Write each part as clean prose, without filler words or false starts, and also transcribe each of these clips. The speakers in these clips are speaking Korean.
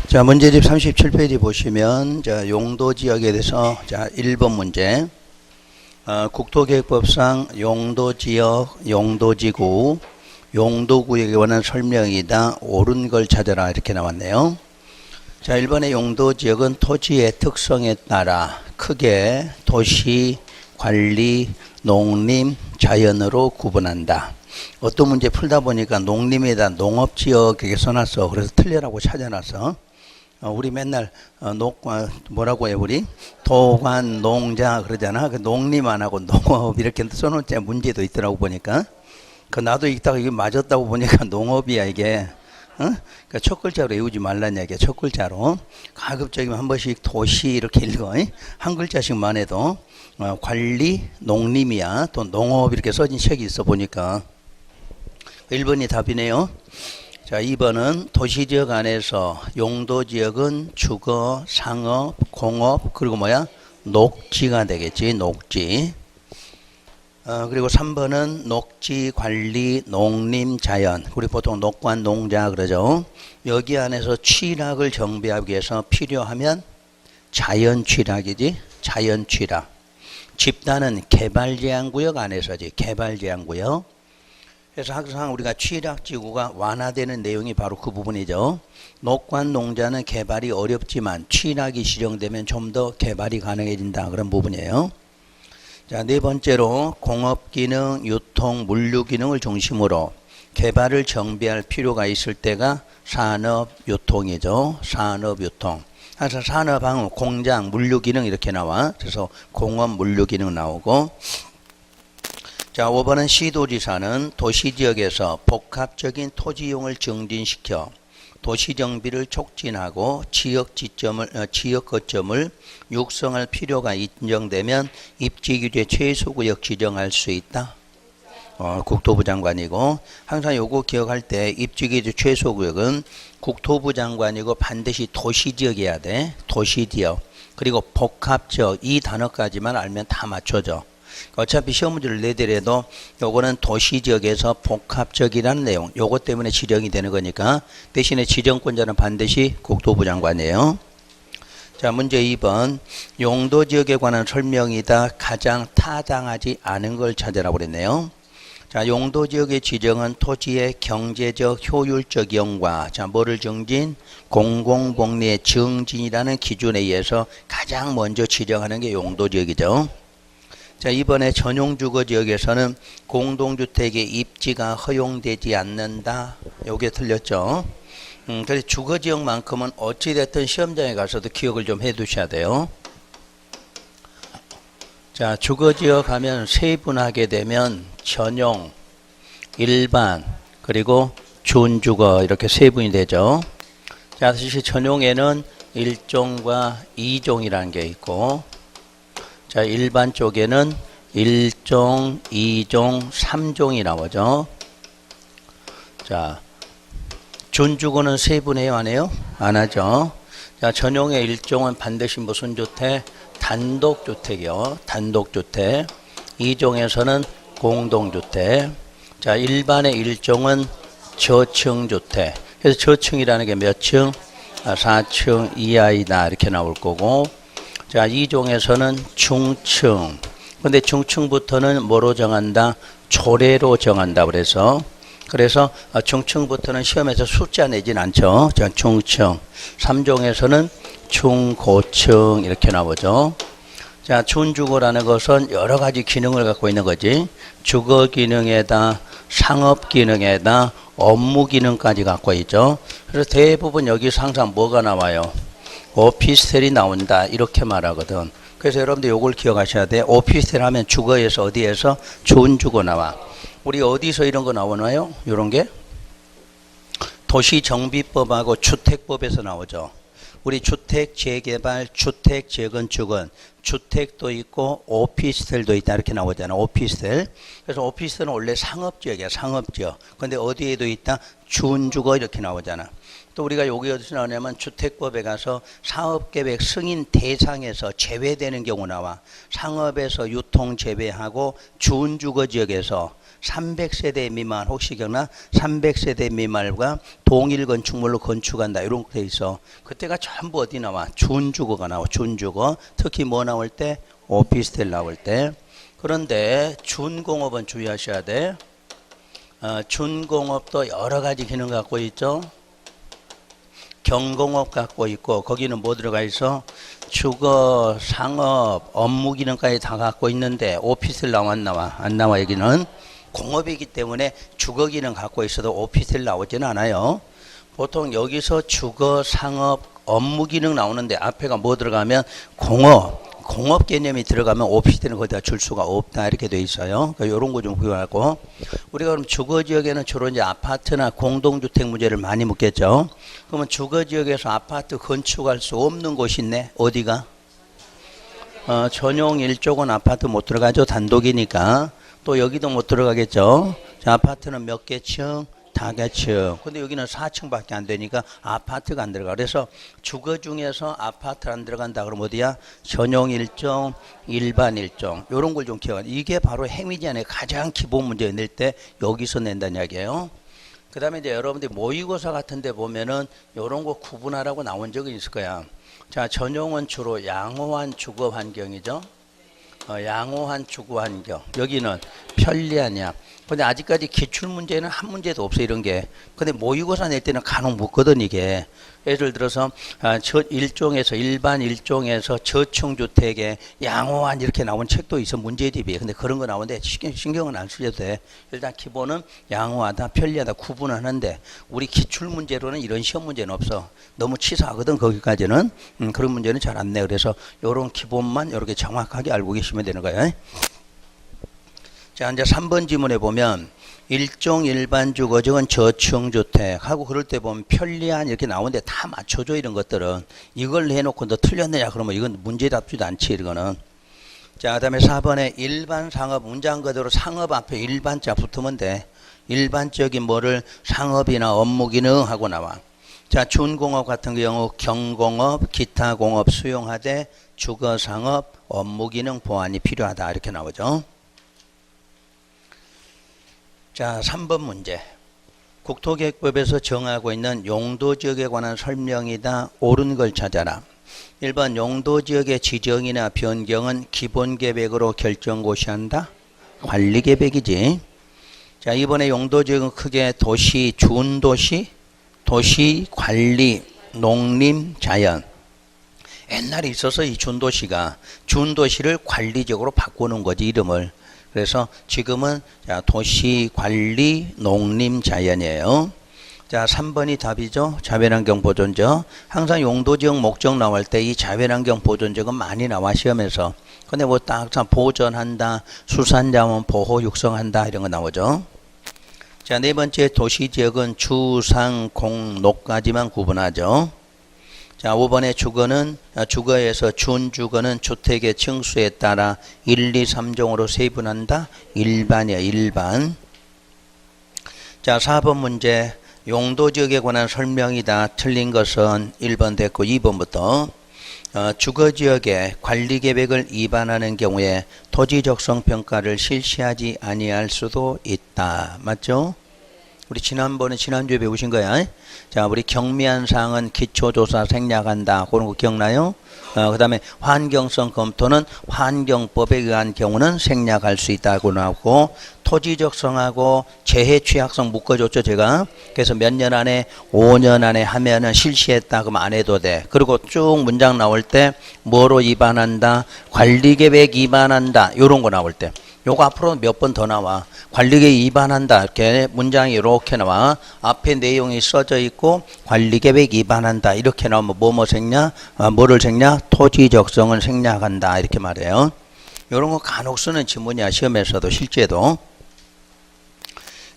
자, 문제집 37페이지 보시면, 자, 용도 지역에 대해서, 자, 1번 문제. 국토계획법상 용도 지역, 용도지구, 용도구역에 관한 설명이다. 옳은 걸 찾아라. 이렇게 나왔네요. 자, 1번의 용도 지역은 토지의 특성에 따라 크게 도시, 관리, 농림, 자연으로 구분한다. 어떤 문제 풀다 보니까 농림에다 농업지역 이렇게 써놨어. 그래서 틀리라고 찾아놨어. 우리 맨날 뭐라고 해 우리 도관 농자 그러잖아. 그 농림 안 하고 농업 이렇게 써놓자 문제도 있더라고 보니까. 그 나도 읽다가 이게 맞았다고 보니까 농업이야 이게. 그러니까 첫 글자로 외우지 말란 얘기야. 첫 글자로. 가급적이면 한 번씩 도시 이렇게 읽어. 한 글자씩만 해도 관리 농림이야. 또 농업 이렇게 써진 책이 있어 보니까. 1번이 답이네요. 자, 2번은 도시지역 안에서 용도지역은 주거, 상업, 공업, 그리고 뭐야? 녹지가 되겠지, 녹지. 그리고 3번은 녹지, 관리, 농림, 자연. 우리 보통 녹관, 농자 그러죠. 여기 안에서 취락을 정비하기 위해서 필요하면 자연 취락이지, 자연 취락. 집단은 개발제한구역 안에서지, 개발제한구역. 그래서 항상 우리가 취락지구가 완화되는 내용이 바로 그 부분이죠. 녹관 농자는 개발이 어렵지만 취락이 지정되면 좀 더 개발이 가능해진다. 그런 부분이에요. 자, 네 번째로 공업기능, 유통, 물류기능을 중심으로 개발을 정비할 필요가 있을 때가 산업유통이죠. 산업유통. 항상 산업하면 공장, 물류기능 이렇게 나와. 그래서 공업, 물류기능 나오고. 자, 5번은 시도지사는 도시지역에서 복합적인 토지이용을 증진시켜 도시정비를 촉진하고 지역 거점을 육성할 필요가 인정되면 입지규제 최소구역 지정할 수 있다. 국토부 장관이고, 항상 요거 기억할 때 입지규제 최소구역은 국토부 장관이고 반드시 도시지역이어야 돼. 도시지역. 그리고 복합적 이 단어까지만 알면 다 맞춰져. 어차피 시험 문제를 내더라도 요거는 도시지역에서 복합적이라는 내용, 요것 때문에 지정이 되는 거니까 대신에 지정권자는 반드시 국토부 장관이에요. 자, 문제 2번. 용도지역에 관한 설명이다. 가장 타당하지 않은 걸 찾으라고 그랬네요. 자, 용도지역의 지정은 토지의 경제적 효율적 이용과, 자, 뭐를 증진? 공공복리의 증진이라는 기준에 의해서 가장 먼저 지정하는 게 용도지역이죠. 자, 이번에 전용주거지역에서는 공동주택의 입지가 허용되지 않는다. 요게 틀렸죠. 그래서 주거지역만큼은 어찌됐든 시험장에 가서도 기억을 좀 해 두셔야 돼요. 자, 주거지역 하면 세분하게 되면 전용, 일반, 그리고 준주거 이렇게 세분이 되죠. 자, 사실 전용에는 1종과 2종이라는 게 있고, 자, 일반 쪽에는 1종, 2종, 3종이 나오죠. 자, 준주거는 세분해요, 안 해요? 안 하죠. 자, 전용의 1종은 반드시 무슨 주택? 단독주택이요. 단독주택. 2종에서는 공동주택. 자, 일반의 1종은 저층주택. 그래서 저층이라는 게 몇 층? 4층 이하이다. 이렇게 나올 거고. 자, 2종에서는 중층. 근데 중층부터는 뭐로 정한다? 조례로 정한다. 그래서 중층부터는 시험에서 숫자 내진 않죠. 자, 중층. 3종에서는 중고층 이렇게 나오죠. 자, 준주거라는 것은 여러 가지 기능을 갖고 있는 거지. 주거 기능에다, 상업 기능에다, 업무 기능까지 갖고 있죠. 그래서 대부분 여기서 항상 뭐가 나와요? 오피스텔이 나온다 이렇게 말하거든. 그래서 여러분들 요걸 기억하셔야 돼. 오피스텔 하면 주거에서 어디에서? 준주거 나와. 우리 어디서 이런 거 나오나요? 요런 게 도시정비법하고 주택법에서 나오죠. 우리 주택 재개발, 주택 재건축은 주택도 있고 오피스텔도 있다 이렇게 나오잖아. 오피스텔. 그래서 오피스텔은 원래 상업지역이야. 상업지역. 근데 어디에도 있다? 준주거 이렇게 나오잖아. 또 우리가 여기 어디서 나오냐면 주택법에 가서 사업계획 승인 대상에서 제외되는 경우 나와. 상업에서 유통 제외하고 준주거지역에서 300세대 미만, 혹시 기억나? 300세대 미만과 동일 건축물로 건축한다 이런 거 돼 있어. 그때가 전부 어디 나와? 준주거가 나와. 준주거. 특히 뭐 나올 때? 오피스텔 나올 때. 그런데 준공업은 주의하셔야 돼. 준공업도 여러 가지 기능 갖고 있죠. 경공업 갖고 있고, 거기는 뭐 들어가 있어? 주거, 상업, 업무 기능까지 다 갖고 있는데 오피스텔 나와 안 나와? 안 나와. 여기는 공업이기 때문에 주거 기능 갖고 있어도 오피스텔 나오지는 않아요. 보통 여기서 주거, 상업, 업무 기능 나오는데 앞에가 뭐 들어가면 공업 개념이 들어가면 오피스텔은 거기다 줄 수가 없다 이렇게 돼 있어요. 그러니까 이런 거 좀 구별하고. 우리가 그럼 주거 지역에는 주로 이제 아파트나 공동주택 문제를 많이 묻겠죠. 그러면 주거 지역에서 아파트 건축할 수 없는 곳이 있네. 어디가? 전용 1조건 아파트 못 들어가죠. 단독이니까. 또 여기도 못 들어가겠죠. 자, 아파트는 몇 개층? 다개층. 근데 여기는 4층밖에 안 되니까 아파트가 안 들어가. 그래서 주거 중에서 아파트 안 들어간다 그러면 어디야? 전용 1종, 일반 1종. 요런 걸 좀 기억하. 이게 바로 행위제한의 가장 기본 문제 낼 때 여기서 낸다는 이야기예요. 그 다음에 이제 여러분들이 모의고사 같은 데 보면은 요런 거 구분하라고 나온 적이 있을 거야. 자, 전용은 주로 양호한 주거 환경이죠. 양호한 주거 환경. 여기는 편리하냐. 근데 아직까지 기출문제는 한 문제도 없어 이런 게. 근데 모의고사 낼 때는 간혹 묻거든 이게. 예를 들어서 일종에서 일반 일종에서 저층주택에 양호한 이렇게 나온 책도 있어 문제 대비에. 근데 그런 거 나오는데 신경은 안 쓰셔도 돼. 일단 기본은 양호하다 편리하다 구분하는데 우리 기출문제로는 이런 시험 문제는 없어. 너무 치사하거든 거기까지는. 그런 문제는 잘 안 내. 그래서 요런 기본만 이렇게 정확하게 알고 계시면 되는 거예요. 자, 이제 3번 지문에 보면 일종 일반 주거지역은 저층주택 하고 그럴 때 보면 편리한 이렇게 나오는데 다 맞춰줘 이런 것들은. 이걸 해놓고 너 틀렸느냐 그러면 이건 문제답지도 않지 이거는. 자, 그 다음에 4번에 일반 상업 문장 그대로 상업 앞에 일반자 붙으면 돼. 일반적인 뭐를 상업이나 업무 기능 하고 나와. 자, 준공업 같은 경우 경공업, 기타 공업 수용하되 주거 상업, 업무 기능 보완이 필요하다 이렇게 나오죠. 자, 3번 문제. 국토계획법에서 정하고 있는 용도지역에 관한 설명이다. 옳은 걸 찾아라. 1번 용도지역의 지정이나 변경은 기본계획으로 결정고시한다. 관리계획이지. 자, 이번에 용도지역은 크게 도시, 준도시, 도시, 관리, 농림, 자연. 옛날에 있어서 이 준도시가 준도시를 관리적으로 바꾸는 거지 이름을. 그래서 지금은 자, 도시, 관리, 농림, 자연이에요. 자, 3번이 답이죠. 자연환경 보존적. 항상 용도지역 목적 나올 때 이 자연환경 보존적은 많이 나와 시험에서. 근데 뭐 딱 보존한다, 수산자원 보호 육성한다 이런 거 나오죠. 자, 네 번째 도시지역은 주, 상, 공, 녹까지만 구분하죠. 자, 5번의 주거는 주거에서 준주거는 주택의 층수에 따라 1, 2, 3종으로 세분한다. 일반이야, 일반. 자, 4번 문제 용도지역에 관한 설명이다. 틀린 것은 1번 됐고 2번부터 주거지역의 관리계획을 위반하는 경우에 토지적성평가를 실시하지 아니할 수도 있다. 맞죠? 우리 지난주에 배우신 거야. 자, 우리 경미한 사항은 기초조사 생략한다. 그런 거 기억나요? 그 다음에 환경성 검토는 환경법에 의한 경우는 생략할 수 있다고 나오고, 토지적성하고 재해 취약성 묶어줬죠, 제가. 그래서 몇 년 안에, 5년 안에 하면은 실시했다. 그러면 안 해도 돼. 그리고 쭉 문장 나올 때, 뭐로 위반한다? 관리계획 위반한다. 요런 거 나올 때. 요거 앞으로 몇 번 더 나와. 관리계획 위반한다. 이렇게 문장이 이렇게 나와. 앞에 내용이 써져 있고 관리계획 위반한다. 이렇게 나오면 뭐뭐 생략? 뭐를 생략? 토지적성을 생략한다. 이렇게 말해요. 요런 거 간혹 쓰는 지문이야. 시험에서도 실제도.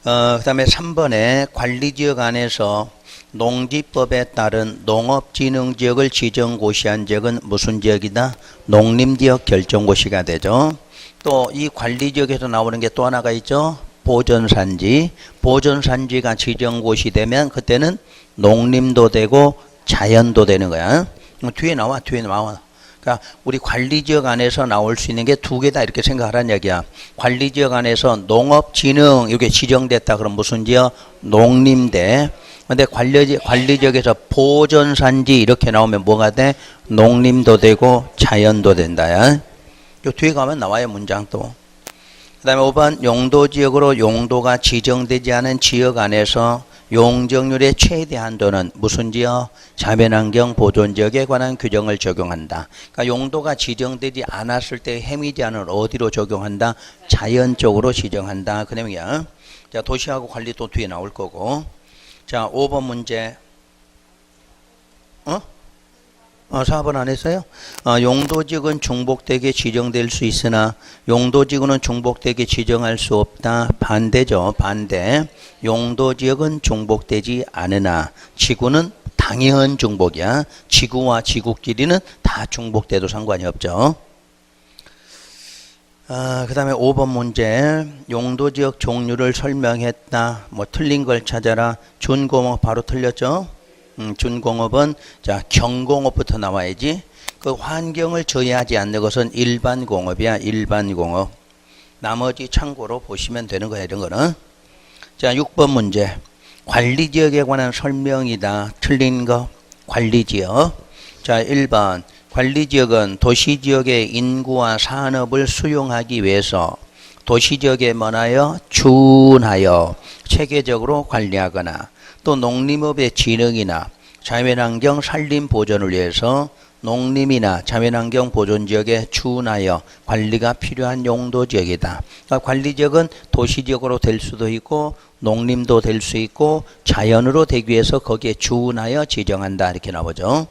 그 다음에 3번에 관리지역 안에서 농지법에 따른 농업진흥지역을 지정고시한 지역은 무슨 지역이다? 농림지역 결정고시가 되죠. 또 이 관리지역에서 나오는 게 또 하나가 있죠. 보전산지. 보전산지가 지정곳이 되면 그때는 농림도 되고 자연도 되는 거야. 뒤에 나와. 그러니까 우리 관리지역 안에서 나올 수 있는 게 두 개다 이렇게 생각하라는 얘기야. 관리지역 안에서 농업진흥 이게 지정됐다 그럼 무슨 지역? 농림대. 근데 관리지역에서 보전산지 이렇게 나오면 뭐가 돼? 농림도 되고 자연도 된다. 요 뒤에 가면 나와요 문장 또. 그 다음에 5번 용도지역으로 용도가 지정되지 않은 지역 안에서 용적률의 최대 한도는 무슨 지역? 자연환경 보존지역에 관한 규정을 적용한다. 그러니까 용도가 지정되지 않았을 때 헤매지 않은 어디로 적용한다? 자연적으로 지정한다. 그 내용이야. 자, 도시하고 관리 또 뒤에 나올 거고. 자, 5번 문제. 4번 안 했어요? 용도지역은 중복되게 지정될 수 있으나 용도지구는 중복되게 지정할 수 없다. 반대죠. 반대. 용도지역은 중복되지 않으나 지구는 당연 중복이야. 지구와 지구끼리는 다 중복돼도 상관이 없죠. 그 다음에 5번 문제. 용도지역 종류를 설명했다. 뭐 틀린 걸 찾아라. 준공업 바로 틀렸죠? 준공업은 자 경공업부터 나와야지. 그 환경을 저해하지 않는 것은 일반 공업이야. 일반 공업. 나머지 참고로 보시면 되는 거야. 이런 거는. 자 6번 문제. 관리지역에 관한 설명이다. 틀린 거. 관리지역. 자 1번. 관리지역은 도시지역의 인구와 산업을 수용하기 위해서 도시지역에 뭐나요? 준하여 체계적으로 관리하거나 또 농림업의 진흥이나 자연환경 산림 보존을 위해서 농림이나 자연환경 보존지역에 준하여 관리가 필요한 용도지역이다. 그러니까 관리지역은 도시지역으로 될 수도 있고 농림도 될 수 있고 자연으로 되기 위해서 거기에 준하여 지정한다. 이렇게 나오죠.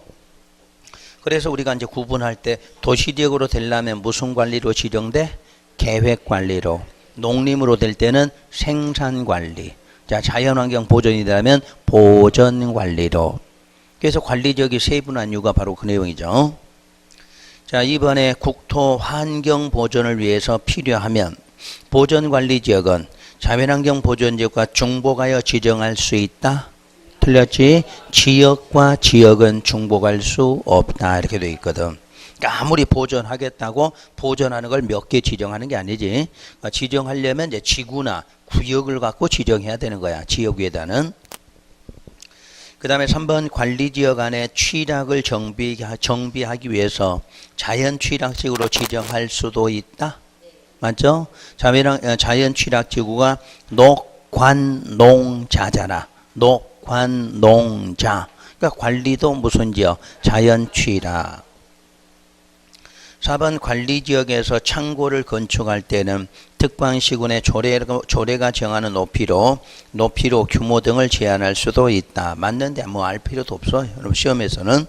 그래서 우리가 이제 구분할 때 도시지역으로 되려면 무슨 관리로 지정돼? 계획관리로. 농림으로 될 때는 생산관리. 자, 자연환경 보존이 되면 보전관리로. 그래서 관리지역이 세분한 이유가 바로 그 내용이죠. 자, 이번에 국토 환경 보존을 위해서 필요하면 보전관리지역은 자연환경 보존지역과 중복하여 지정할 수 있다. 틀렸지? 지역과 지역은 중복할 수 없다. 이렇게 돼 있거든. 그러니까 아무리 보존하겠다고 보존하는 걸 몇 개 지정하는 게 아니지. 그러니까 지정하려면 이제 지구나 구역을 갖고 지정해야 되는 거야. 지역 위에다는. 그 다음에 3번 관리지역 안에 취락을 정비하기 위해서 자연 취락지구로 지정할 수도 있다. 맞죠? 자연 취락지구가 녹관농자잖아. 녹관농자. 그러니까 관리도 무슨 지역? 자연 취락. 4번 관리지역에서 창고를 건축할 때는 특광시군의 조례가 정하는 높이로 규모 등을 제한할 수도 있다. 맞는데 뭐 알 필요도 없어. 여러분 시험에서는.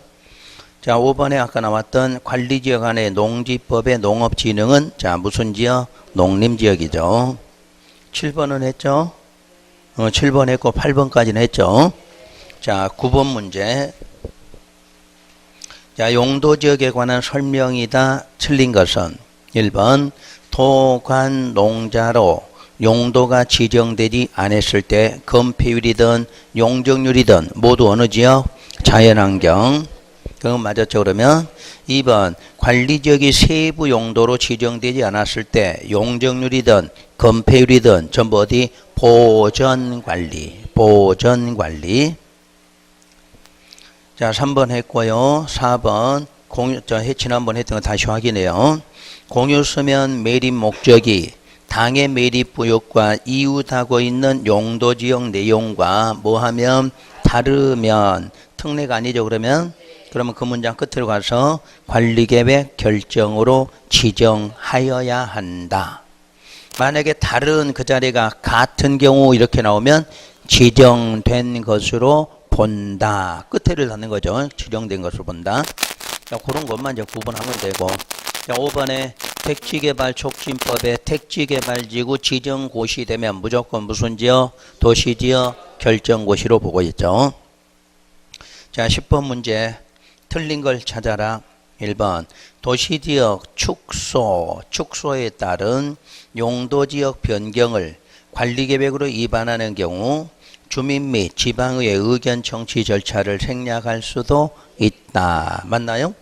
자 5번에 아까 나왔던 관리지역 안에 농지법의 농업진흥은 자 무슨 지역? 농림지역이죠. 7번은 했죠? 7번 했고 8번까지는 했죠. 자 9번 문제. 자, 용도지역에 관한 설명이다. 틀린 것은 1번 토관농자로 용도가 지정되지 않았을 때 건폐율이든 용적률이든 모두 어느 지역? 자연환경. 그건 맞았죠. 그러면 2번 관리지역이 세부 용도로 지정되지 않았을 때 용적률이든 건폐율이든 전부 어디? 보전관리. 보전관리. 자, 3번 했고요. 4번 지난번 했던 거 다시 확인해요. 공유수면 매립 목적이 당해 매립 구역과 이웃하고 있는 용도지역 내용과 뭐하면 다르면 특례가 아니죠. 그러면 그 문장 끝으로 가서 관리계획 결정으로 지정하여야 한다. 만약에 다른 그 자리가 같은 경우 이렇게 나오면 지정된 것으로 본다. 끝에를 닫는 거죠. 지정된 것을 본다. 자, 그런 것만 이제 구분하면 되고. 자, 5번에 택지개발 촉진법에 택지개발지구 지정고시 되면 무조건 무슨 지역? 도시지역 결정고시로 보고 있죠. 자, 10번 문제. 틀린 걸 찾아라. 1번 도시지역 축소에 따른 용도지역 변경을 관리계획으로 위반하는 경우 주민 및 지방의회 의견 청취 절차를 생략할 수도 있다. 맞나요?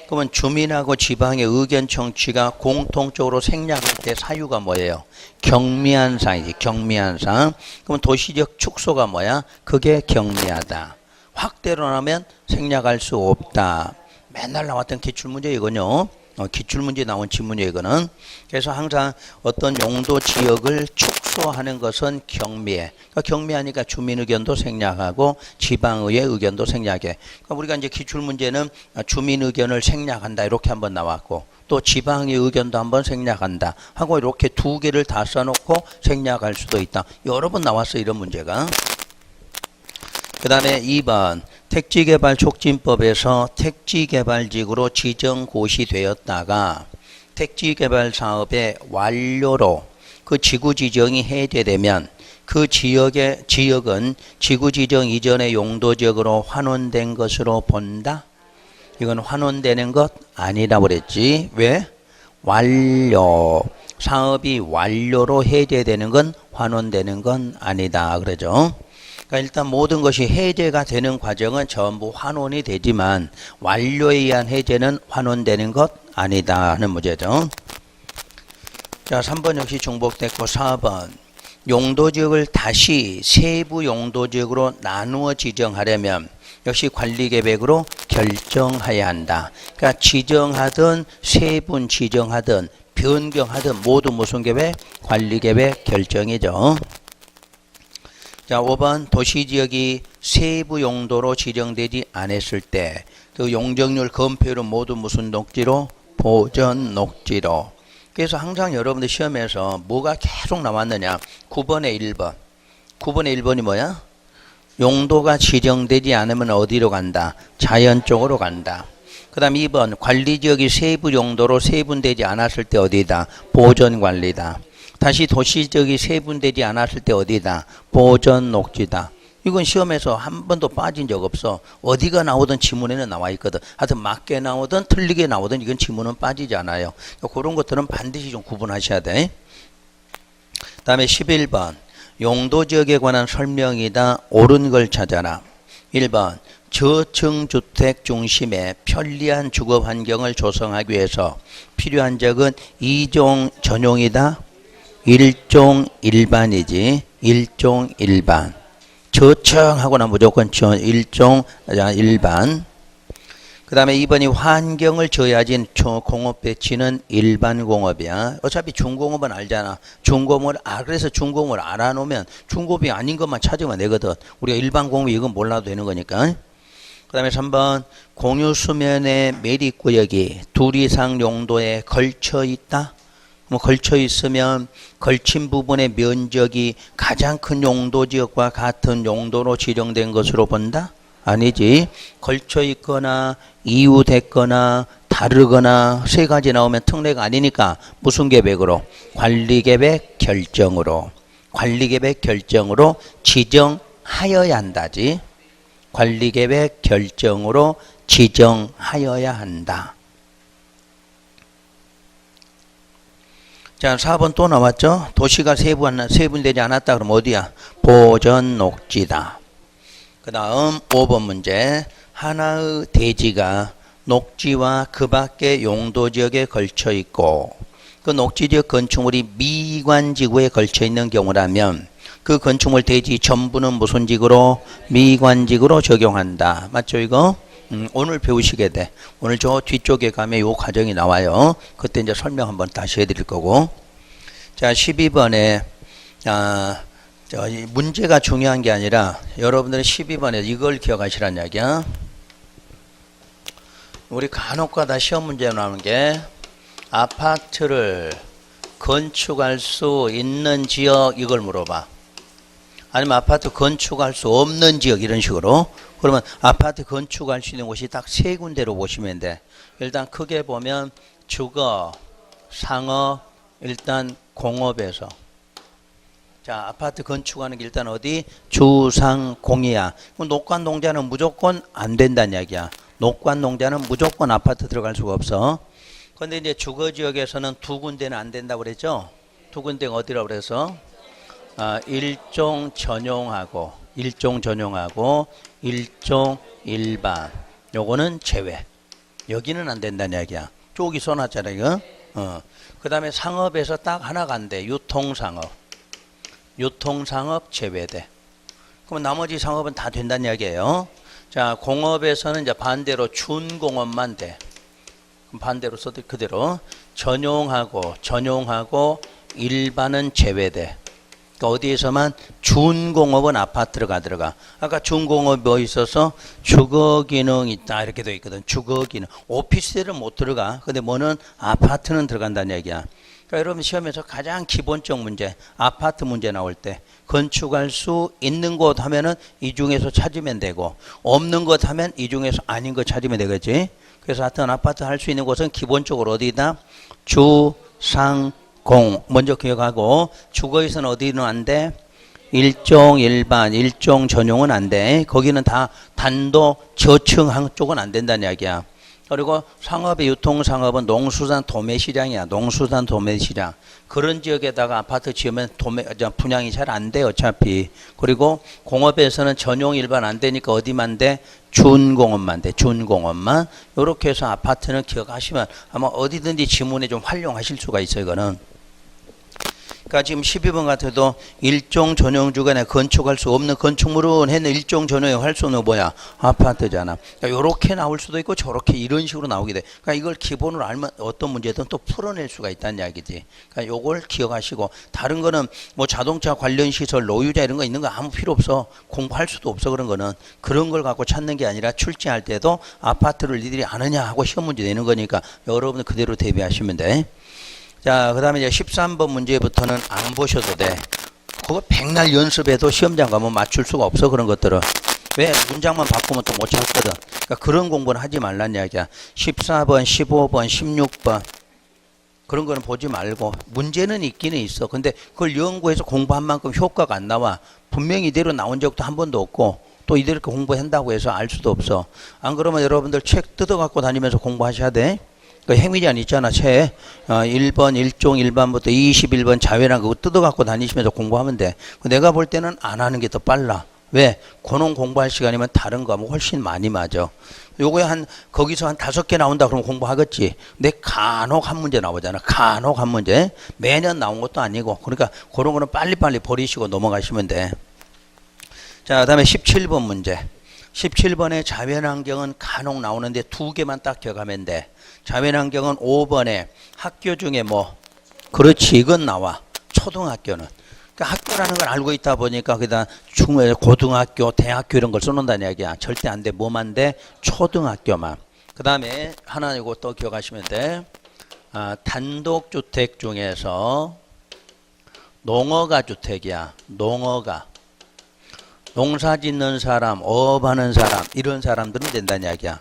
그러면 주민하고 지방의 의견 청취가 공통적으로 생략할 때 사유가 뭐예요? 경미한 사항이지. 경미한 사항. 그러면 도시적 축소가 뭐야? 그게 경미하다. 확대로 하면 생략할 수 없다. 맨날 나왔던 기출문제 이거요. 기출문제 나온 지문이에요 이거는. 그래서 항상 어떤 용도 지역을 축소하는 것은 경미해. 그러니까 경미하니까 주민 의견도 생략하고 지방의회 의견도 생략해. 그러니까 우리가 이제 기출문제는 주민 의견을 생략한다 이렇게 한번 나왔고, 또 지방의 의견도 한번 생략한다 하고 이렇게 두 개를 다 써놓고 생략할 수도 있다. 여러 번 나왔어 이런 문제가. 그 다음에 2번 택지개발촉진법에서 택지개발지구로 지정곳이 되었다가 택지개발 사업의 완료로 그 지구 지정이 해제되면 그 지역은 지구 지정 이전의 용도지역으로 환원된 것으로 본다. 이건 환원되는 것 아니라고 그랬지. 왜? 완료. 사업이 완료로 해제되는 건 환원되는 건 아니다. 그러죠. 그러니까 일단 모든 것이 해제가 되는 과정은 전부 환원이 되지만 완료에 의한 해제는 환원되는 것 아니다 하는 문제죠. 자, 3번 역시 중복됐고 4번 용도지역을 다시 세부 용도지역으로 나누어 지정하려면 역시 관리계획으로 결정해야 한다. 그러니까 지정하든 세분 지정하든 변경하든 모두 무슨 계획? 관리계획 결정이죠. 자, 5번 도시지역이 세부 용도로 지정되지 않았을 때 그 용적률 검표율은 모두 무슨 녹지로? 보전 녹지로. 그래서 항상 여러분들 시험에서 뭐가 계속 나왔느냐? 9번에 1번. 9번에 1번이 뭐야? 용도가 지정되지 않으면 어디로 간다? 자연 쪽으로 간다. 그 다음 2번 관리지역이 세부 용도로 세분되지 않았을 때 어디다? 보전관리다. 다시 도시지역이 세분되지 않았을 때 어디다? 보전 녹지다. 이건 시험에서 한 번도 빠진 적 없어. 어디가 나오든 지문에는 나와 있거든. 하여튼 맞게 나오든 틀리게 나오든 이건 지문은 빠지지 않아요. 그런 것들은 반드시 좀 구분하셔야 돼. 그 다음에 11번 용도지역에 관한 설명이다. 옳은 걸 찾아라. 1번 저층주택 중심의 편리한 주거 환경을 조성하기 위해서 필요한 적은 2종 전용이다. 1종 일반이지. 1종 일반. 저층하고는 무조건 1종 일반. 그 다음에 2번이 환경을 저해하진 공업 배치는 일반 공업이야. 어차피 중공업은 알잖아. 중공업을 그래서 중공업을 알아놓으면 중공업이 아닌 것만 찾으면 되거든. 우리가 일반 공업 이건 몰라도 되는 거니까. 그 다음에 3번 공유 수면의 매립구역이 둘 이상 용도에 걸쳐 있다. 걸쳐 있으면 걸친 부분의 면적이 가장 큰 용도지역과 같은 용도로 지정된 것으로 본다? 아니지. 걸쳐 있거나 이웃했거나 다르거나 세 가지 나오면 특례가 아니니까 무슨 계획으로? 관리계획 결정으로. 관리계획 결정으로 지정하여야 한다지. 관리계획 결정으로 지정하여야 한다. 자, 4번 또 나왔죠? 도시가 세분되지 않았다. 그럼 어디야? 보전 녹지다. 그 다음 5번 문제. 하나의 대지가 녹지와 그 밖의 용도지역에 걸쳐 있고 그 녹지지역 건축물이 미관지구에 걸쳐 있는 경우라면 그 건축물 대지 전부는 무슨 지구로? 미관지구로 적용한다. 맞죠 이거? 오늘 배우시게 돼. 오늘 저 뒤쪽에 가면 이 과정이 나와요. 그때 이제 설명 한번 다시 해드릴 거고. 자, 12번에 문제가 중요한 게 아니라 여러분들은 12번에 이걸 기억하시란 이야기야. 우리 간혹가다 시험 문제 나오는 게 아파트를 건축할 수 있는 지역 이걸 물어봐. 아니면 아파트 건축할 수 없는 지역 이런 식으로. 그러면 아파트 건축할 수 있는 곳이 딱 세 군데로 보시면 돼. 일단 크게 보면 주거, 상업, 일단 공업에서. 자, 아파트 건축하는 게 일단 어디? 주상공이야. 녹관농자는 무조건 안 된다는 이야기야. 녹관농자는 무조건 아파트 들어갈 수가 없어. 그런데 이제 주거지역에서는 두 군데는 안 된다고 그랬죠? 두 군데가 어디라고 그래서? 일종 전용하고 일종 일반 요거는 제외. 여기는 안 된다는 이야기야. 쪽이 써놨잖아 이거. 그 다음에 상업에서 딱 하나 간대. 유통상업 제외돼. 그럼 나머지 상업은 다 된다는 이야기예요. 자, 공업에서는 이제 반대로 준공업만 돼. 그럼 반대로 써도 그대로 전용하고 일반은 제외돼. 그러니까 어디에서만 준공업은 아파트가 들어가. 아까 준공업 뭐 있어서 주거 기능 있다 이렇게 돼 있거든. 주거 기능. 오피스텔은 못 들어가. 근데 뭐는 아파트는 들어간다는 얘기야. 그러니까 여러분 시험에서 가장 기본적 문제, 아파트 문제 나올 때 건축할 수 있는 곳 하면은 이 중에서 찾으면 되고 없는 것 하면 이 중에서 아닌 거 찾으면 되겠지. 그래서 하여튼 아파트 할 수 있는 곳은 기본적으로 어디다? 주, 상, 공 먼저 기억하고 주거에서는 어디는 안 돼? 일종 일반, 일종 전용은 안 돼. 거기는 다 단독 저층 한쪽은 안 된다는 이야기야. 그리고 상업의 유통상업은 농수산 도매시장이야. 농수산 도매시장. 그런 지역에다가 아파트 지으면 분양이 잘 안 돼 어차피. 그리고 공업에서는 전용 일반 안 되니까 어디만 돼? 준공업만 돼. 준공업만. 이렇게 해서 아파트는 기억하시면 아마 어디든지 지문에 좀 활용하실 수가 있어요. 이거는. 그러니까 지금 12번 같아도 일종 전용주가 내 건축할 수 없는 건축물은 했는 일종 전용에 할 수 없는 뭐야? 아파트잖아. 그러니까 이렇게 나올 수도 있고 저렇게 이런 식으로 나오게 돼. 그러니까 이걸 기본으로 알면 어떤 문제든 또 풀어낼 수가 있다는 이야기지. 그러니까 요걸 기억하시고 다른 거는 뭐 자동차 관련 시설, 노유자 이런 거 있는 거 아무 필요 없어. 공부할 수도 없어 그런 거는. 그런 걸 갖고 찾는 게 아니라 출제할 때도 아파트를 니들이 아느냐 하고 시험 문제 내는 거니까 여러분들 그대로 대비하시면 돼. 자, 그 다음에 이제 13번 문제부터는 안 보셔도 돼. 그거 백날 연습해도 시험장 가면 맞출 수가 없어, 그런 것들은. 왜? 문장만 바꾸면 또 못 찾거든. 그러니까 그런 공부는 하지 말란 이야기야. 14번, 15번, 16번. 그런 거는 보지 말고. 문제는 있기는 있어. 근데 그걸 연구해서 공부한 만큼 효과가 안 나와. 분명히 이대로 나온 적도 한 번도 없고, 또 이대로 공부한다고 해서 알 수도 없어. 안 그러면 여러분들 책 뜯어갖고 다니면서 공부하셔야 돼. 그 행위제한 있잖아, 책. 1번 일종 일반부터 21번 자회랑 그거 뜯어갖고 다니시면서 공부하면 돼. 내가 볼 때는 안 하는 게 더 빨라. 왜? 고농 공부할 시간이면 다른 거 하면 훨씬 많이 맞아. 요거에 거기서 한 5개 나온다 그러면 공부하겠지. 근데 간혹 한 문제 나오잖아. 간혹 한 문제. 매년 나온 것도 아니고. 그러니까 그런 거는 빨리빨리 버리시고 넘어가시면 돼. 자, 그 다음에 17번 문제. 17번에 자연환경은 간혹 나오는데 2개만 딱 기억하면 돼. 자연환경은 5번에 학교 중에 뭐 그렇지 이건 나와. 초등학교는 그러니까 학교라는 걸 알고 있다 보니까 그다음 고등학교, 대학교 이런 걸 써놓는다는 이야기야. 절대 안 돼. 뭐만 돼? 초등학교만. 그 다음에 하나 이거 또 기억하시면 돼. 단독주택 중에서 농어가 주택이야. 농어가. 농사 짓는 사람, 어업하는 사람 이런 사람들은 된다는 이야기야.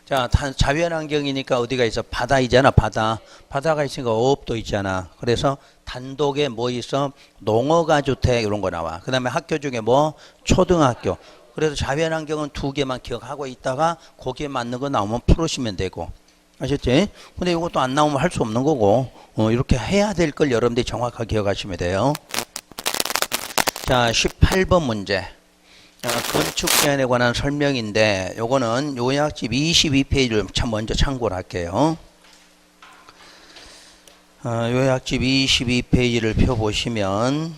자, 자연환경이니까 어디가 있어? 바다이잖아. 바다가 있으니까 어업도 있잖아. 그래서 단독에 뭐 있어? 농어가 주택 이런 거 나와. 그 다음에 학교 중에 뭐? 초등학교. 그래서 자연환경은 2개만 기억하고 있다가 거기에 맞는 거 나오면 풀으시면 되고. 아셨지? 근데 이것도 안 나오면 할 수 없는 거고 이렇게 해야 될 걸 여러분들이 정확하게 기억하시면 돼요. 자, 18번 문제. 건축 제한에 관한 설명인데 요거는 요약집 22페이지를 참 먼저 참고를 할게요. 요약집 22페이지를 펴보시면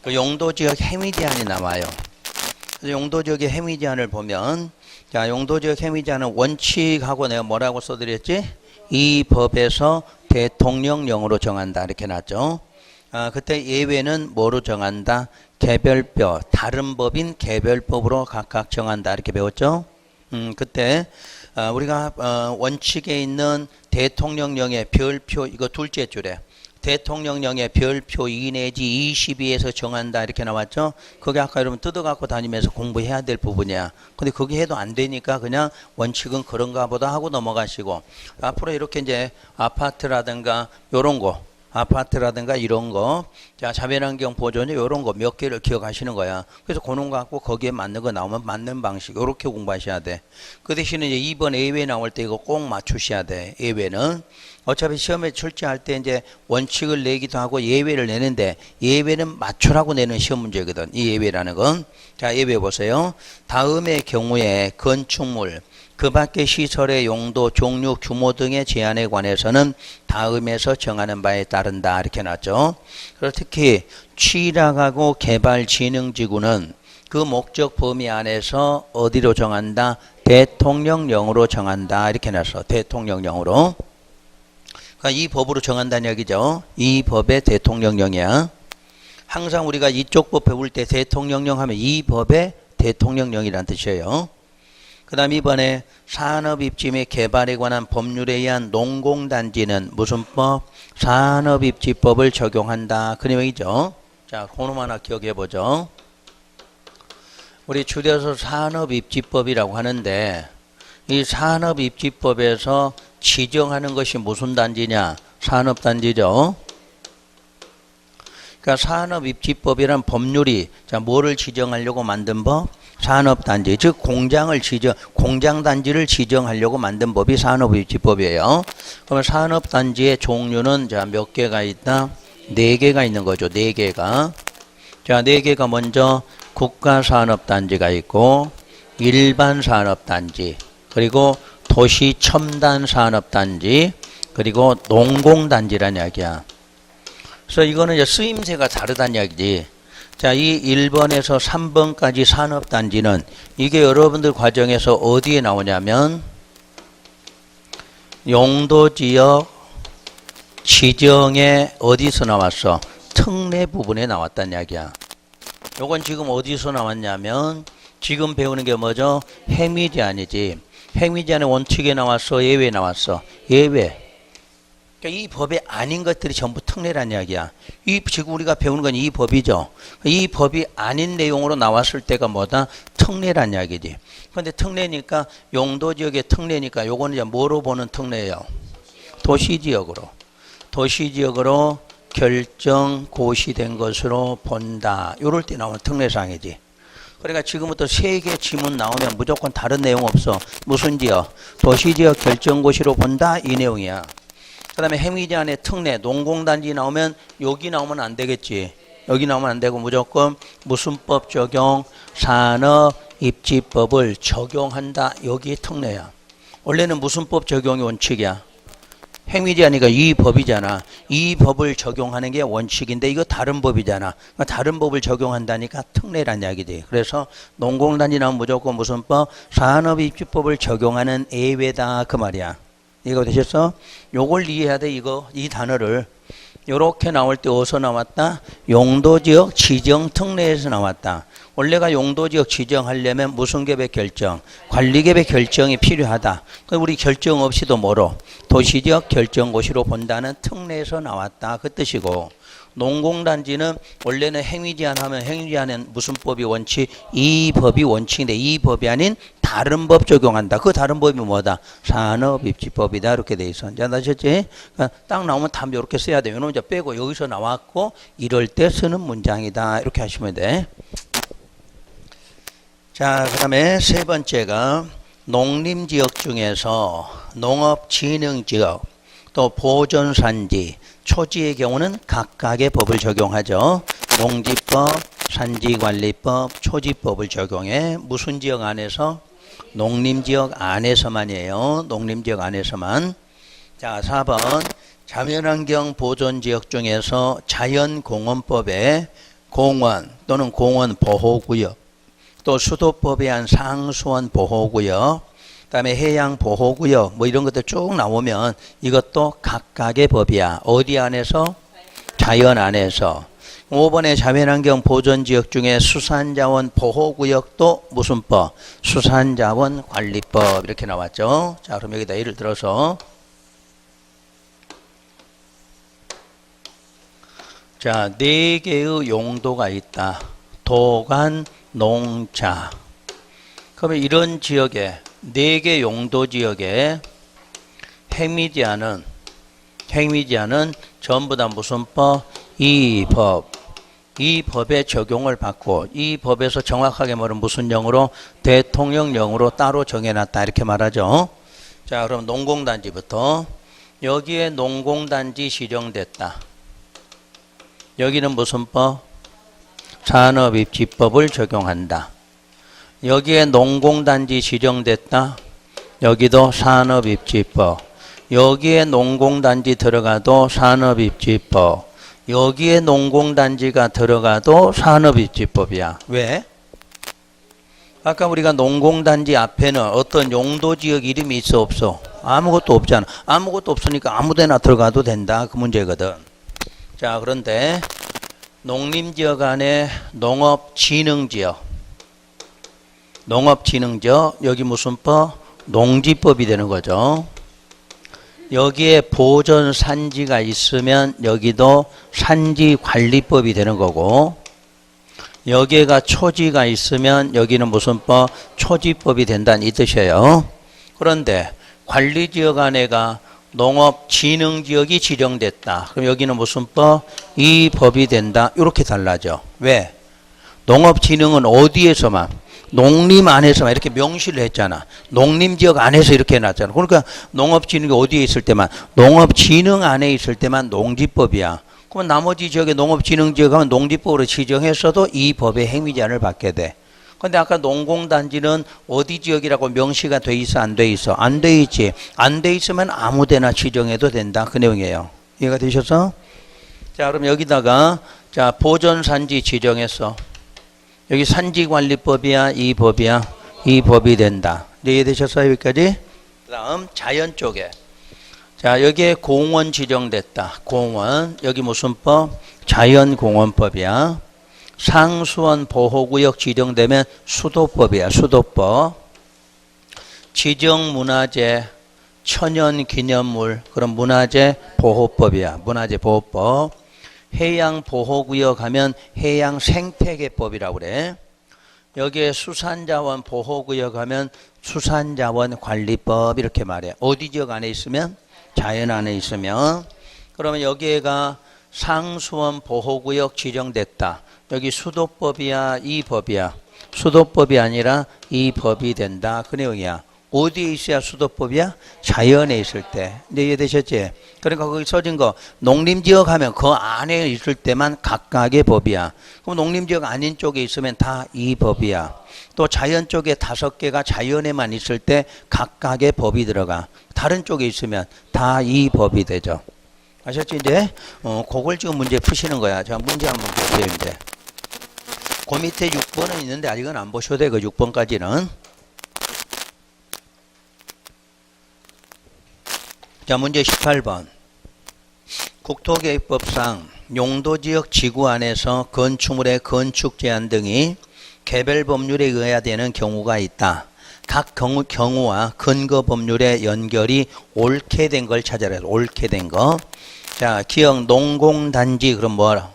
그 용도지역 행위 제한이 나와요. 그래서 용도지역의 행위 제한을 보면 자, 용도지역 행위 제한은 원칙하고 내가 뭐라고 써드렸지? 이 법에서 대통령령으로 정한다 이렇게 놨죠. 그때 예외는 뭐로 정한다? 개별법, 다른 법인 개별법으로 각각 정한다 이렇게 배웠죠. 그때 우리가 원칙에 있는 대통령령의 별표 이거 둘째 줄에 대통령령의 별표 2 내지 22에서 정한다 이렇게 나왔죠. 그게 아까 여러분 뜯어갖고 다니면서 공부해야 될 부분이야. 근데 그게 해도 안 되니까 그냥 원칙은 그런가 보다 하고 넘어가시고 앞으로 이렇게 이제 아파트라든가 요런 거 아파트라든가 이런 거. 자, 자연환경 보존이 이런 거 몇 개를 기억하시는 거야. 그래서 그런 거 갖고 거기에 맞는 거 나오면 맞는 방식 이렇게 공부하셔야 돼. 그 대신에 이제 2번 예외 나올 때 이거 꼭 맞추셔야 돼. 예외는 어차피 시험에 출제할 때 이제 원칙을 내기도 하고 예외를 내는데 예외는 맞추라고 내는 시험 문제거든. 이 예외라는 건. 자, 예외 보세요. 다음의 경우에 건축물 그 밖의 시설의 용도, 종류, 규모 등의 제한에 관해서는 다음에서 정하는 바에 따른다. 이렇게 나왔죠. 그리고 특히 취락하고 개발진흥지구는 그 목적 범위 안에서 어디로 정한다? 대통령령으로 정한다. 이렇게 나왔어. 대통령령으로. 그러니까 이 법으로 정한다는 얘기죠. 이 법의 대통령령이야. 항상 우리가 이쪽 법 배울 때 대통령령 하면 이 법의 대통령령이라는 뜻이에요. 그 다음 이번에 산업입지 및 개발에 관한 법률에 의한 농공단지는 무슨 법? 산업입지법을 적용한다. 그 내용이죠. 자, 그놈 하나 기억해보죠. 우리 줄여서 산업입지법이라고 하는데 이 산업입지법에서 지정하는 것이 무슨 단지냐? 산업단지죠. 그러니까 산업입지법이란 법률이 자, 뭐를 지정하려고 만든 법? 산업단지, 즉 공장단지를 지정하려고 만든 법이 산업입지법이에요. 그러면 산업단지의 종류는 자, 몇 개가 있다? 4개가 있는 거죠. 4개가. 자, 4개가 먼저 국가산업단지가 있고 일반산업단지, 그리고 도시첨단산업단지, 그리고 농공단지라는 이야기야. 그래서 이거는 이제 쓰임새가 다르다는 이야기지. 자, 이 1번에서 3번까지 산업단지는 이게 여러분들 과정에서 어디에 나오냐면 용도지역 지정에 어디서 나왔어? 특례 부분에 나왔다는 이야기야. 요건 지금 어디서 나왔냐면 지금 배우는 게 뭐죠? 행위제한이지. 행위제한의 원칙에 나왔어? 예외에 나왔어? 예외. 그러니까 이 법에 아닌 것들이 전부 특례란 이야기야. 지금 우리가 배우는 건 이 법이죠. 이 법이 아닌 내용으로 나왔을 때가 뭐다? 특례란 이야기지. 그런데 특례니까 용도지역의 특례니까 요거는 이제 뭐로 보는 특례예요? 도시지역으로. 도시지역으로 결정 고시된 것으로 본다. 요럴 때 나오는 특례사항이지. 그러니까 지금부터 3개 지문 나오면 무조건 다른 내용 없어. 무슨 지역? 도시지역 결정고시로 본다. 이 내용이야. 그 다음에 행위제한의 특례, 농공단지 나오면 여기 나오면 안 되겠지. 여기 나오면 안 되고 무조건 무슨 법 적용? 산업입지법을 적용한다. 여기 특례야. 원래는 무슨 법 적용이 원칙이야? 행위제한이니까 이 법이잖아. 이 법을 적용하는 게 원칙인데 이거 다른 법이잖아. 그러니까 다른 법을 적용한다니까 특례란 이야기지. 그래서 농공단지 나오면 무조건 무슨 법? 산업입지법을 적용하는 예외다. 그 말이야. 이거 되셨어? 요걸 이해해야 돼. 이 단어를 요렇게 나올 때 어디서 나왔다? 용도지역 지정 특례에서 나왔다. 원래가 용도지역 지정하려면 무슨 계획 결정? 관리계획 결정이 필요하다. 우리 결정 없이도 뭐로? 도시지역 결정고시로 본다는 특례에서 나왔다. 그 뜻이고, 농공단지는 원래는 행위제한하면 행위제한은 무슨 법이 원칙? 이 법이 원칙인데 이 법이 아닌 다른 법 적용한다. 그 다른 법이 뭐다? 산업입지법이다. 이렇게 돼 있어. 자, 아셨지? 그러니까 딱 나오면 답 이렇게 써야 돼. 이놈 이제 빼고 여기서 나왔고 이럴 때 쓰는 문장이다. 이렇게 하시면 돼. 자, 그 다음에 3번째가 농림지역 중에서 농업진흥지역 또 보존산지 초지의 경우는 각각의 법을 적용하죠. 농지법, 산지관리법, 초지법을 적용해. 무슨 지역 안에서? 농림지역 안에서만이에요. 농림지역 안에서만. 자, 4번 자연환경 보존지역 중에서 자연공원법에 공원 또는 공원보호구역 또 수도법에 한 상수원 보호구역 그 다음에 해양보호구역 뭐 이런 것들 쭉 나오면 이것도 각각의 법이야. 어디 안에서? 자연 안에서. 5번의 자연환경 보존지역 중에 수산자원 보호구역도 무슨 법? 수산자원 관리법 이렇게 나왔죠. 자, 그럼 여기다 예를 들어서 자, 4개의 용도가 있다. 도관, 농자. 그러면 이런 지역에 4개 용도 지역에 행위제한은 행위자는 전부 다 무슨 법? 이 법. 이 법의 적용을 받고 이 법에서 정확하게 말하면 무슨 영으로? 대통령령으로 따로 정해놨다 이렇게 말하죠. 자, 그럼 농공단지부터 여기에 농공단지 지정됐다. 여기는 무슨 법? 산업입지법을 적용한다. 여기에 농공단지 지정됐다. 여기도 산업입지법. 여기에 농공단지 들어가도 산업입지법. 여기에 농공단지가 들어가도 산업입지법이야. 왜? 아까 우리가 농공단지 앞에는 어떤 용도지역 이름이 있어 없어? 아무것도 없잖아. 아무것도 없으니까 아무데나 들어가도 된다. 그 문제거든. 자, 그런데 농림지역 안에 농업진흥지역. 농업진흥지역 여기 무슨 법? 농지법이 되는 거죠. 여기에 보전산지가 있으면 여기도 산지관리법이 되는 거고 여기가 초지가 있으면 여기는 무슨 법? 초지법이 된다는 이 뜻이에요. 그런데 관리지역 안에가 농업진흥지역이 지정됐다. 그럼 여기는 무슨 법? 이 법이 된다. 이렇게 달라져. 왜? 농업진흥은 어디에서만? 농림 안에서만 이렇게 명시를 했잖아. 농림지역 안에서 이렇게 해놨잖아. 그러니까 농업진흥이 어디에 있을 때만? 농업진흥 안에 있을 때만 농지법이야. 그러면 나머지 지역에 농업진흥지역 하면 농지법으로 지정했어도 이 법의 행위자를 받게 돼. 근데 아까 농공단지는 어디 지역이라고 명시가 돼 있어? 안 돼 있어? 안 돼 있지. 안 돼 있으면 아무데나 지정해도 된다. 그 내용이에요. 이해가 되셨어? 자, 그럼 여기다가 자 보전산지 지정했어. 여기 산지관리법이야? 이 법이야? 이 법이 된다. 이해되셨어요? 여기까지? 그 다음 자연 쪽에 자 여기에 공원 지정됐다. 공원 여기 무슨 법? 자연공원법이야. 상수원 보호구역 지정되면 수도법이야. 수도법. 지정문화재 천연기념물 그럼 문화재 보호법이야. 문화재 보호법. 해양보호구역 하면 해양생태계법이라고 그래. 여기에 수산자원 보호구역 하면 수산자원관리법 이렇게 말해. 어디 지역 안에 있으면? 자연 안에 있으면. 그러면 여기가 상수원 보호구역 지정됐다. 여기 수도법이야? 이 법이야? 수도법이 아니라 이 법이 된다. 그 내용이야. 어디에 있어야 수도법이야? 자연에 있을 때. 근데 이해되셨지? 그러니까 거기 써진 거 농림지역 하면 그 안에 있을 때만 각각의 법이야. 그럼 농림지역 아닌 쪽에 있으면 다 이 법이야. 또 자연 쪽에 5개가 자연에만 있을 때 각각의 법이 들어가. 다른 쪽에 있으면 다 이 법이 되죠. 아셨지 이제? 그걸 지금 문제 푸시는 거야. 자, 문제 한번 보세요 이제. 그 밑에 6번은 있는데 아직은 안 보셔도 돼. 그 6번까지는. 자, 문제 18번. 국토계획법상 용도지역 지구 안에서 건축물의 건축 제한 등이 개별 법률에 의해야 되는 경우가 있다. 각 경우와 근거 법률의 연결이 옳게 된 걸 찾아라. 옳게 된 거. 자, 기억 농공단지 그럼 뭐라?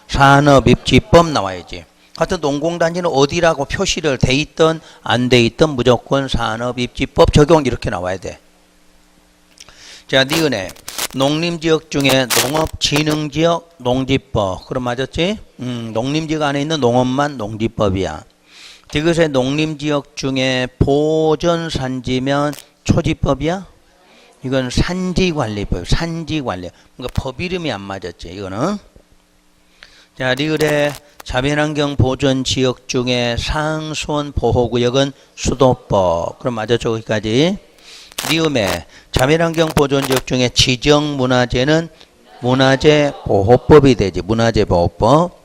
산업입지법 나와야지. 하여튼 농공단지는 어디라고 표시를 돼 있든 안 돼 있든 무조건 산업입지법 적용 이렇게 나와야 돼. 자, 니은에 농림지역 중에 농업진흥지역 농지법. 그럼 맞았지? 농림지역 안에 있는 농업만 농지법이야. 디귿의 농림지역 중에 보전산지면 초지법이야? 이건 산지관리법. 산지관리. 그러니까 법 이름이 안 맞았지. 이거는. 자, 리을의 자연환경 보전지역 중에 상수원 보호구역은 수도법. 그럼 맞았죠? 거기까지. 리음의 자연환경 보존지역 중에 지정문화재는 문화재보호법이 되지. 문화재보호법.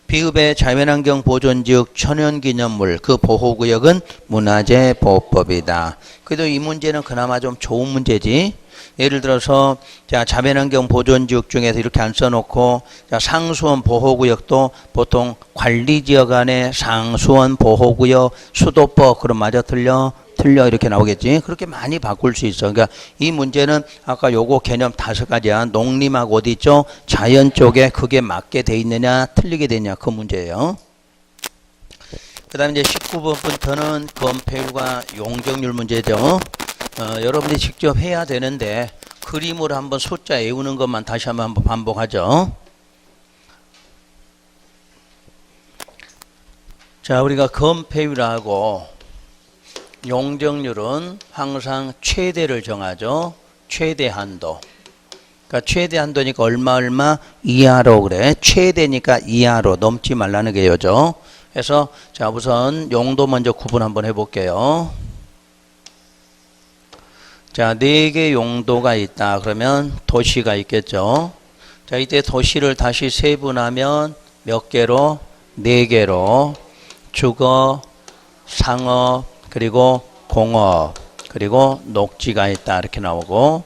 비읍의 자연환경 보존지역 천연기념물 그 보호구역은 문화재보호법이다. 그래도 이 문제는 그나마 좀 좋은 문제지. 예를 들어서 자 자연환경 보존지역 중에서 이렇게 안 써놓고 자 상수원 보호구역도 보통 관리지역 안에 상수원 보호구역 수도법 그럼 맞아 틀려 이렇게 나오겠지. 그렇게 많이 바꿀 수 있어. 그러니까 이 문제는 아까 요거 개념 5가지야. 농림하고 어디 있죠? 자연 쪽에 그게 맞게 돼 있느냐 틀리게 되냐 그 문제예요. 그 다음에 이제 19번부터는 건폐율과 용적률 문제죠. 여러분들이 직접 해야 되는데 그림으로 한번 숫자 외우는 것만 다시 한번 반복하죠. 자, 우리가 건폐율하고 용적률은 항상 최대를 정하죠. 최대 한도. 그러니까 최대 한도니까 얼마 이하로 그래. 최대니까 이하로 넘지 말라는 게요죠. 그래서 자, 우선 용도 먼저 구분 한번 해볼게요. 자, 4개 용도가 있다. 그러면 도시가 있겠죠. 자, 이때 도시를 다시 세분하면 몇 개로? 4개로. 주거, 상업, 그리고 공업, 그리고 녹지가 있다. 이렇게 나오고,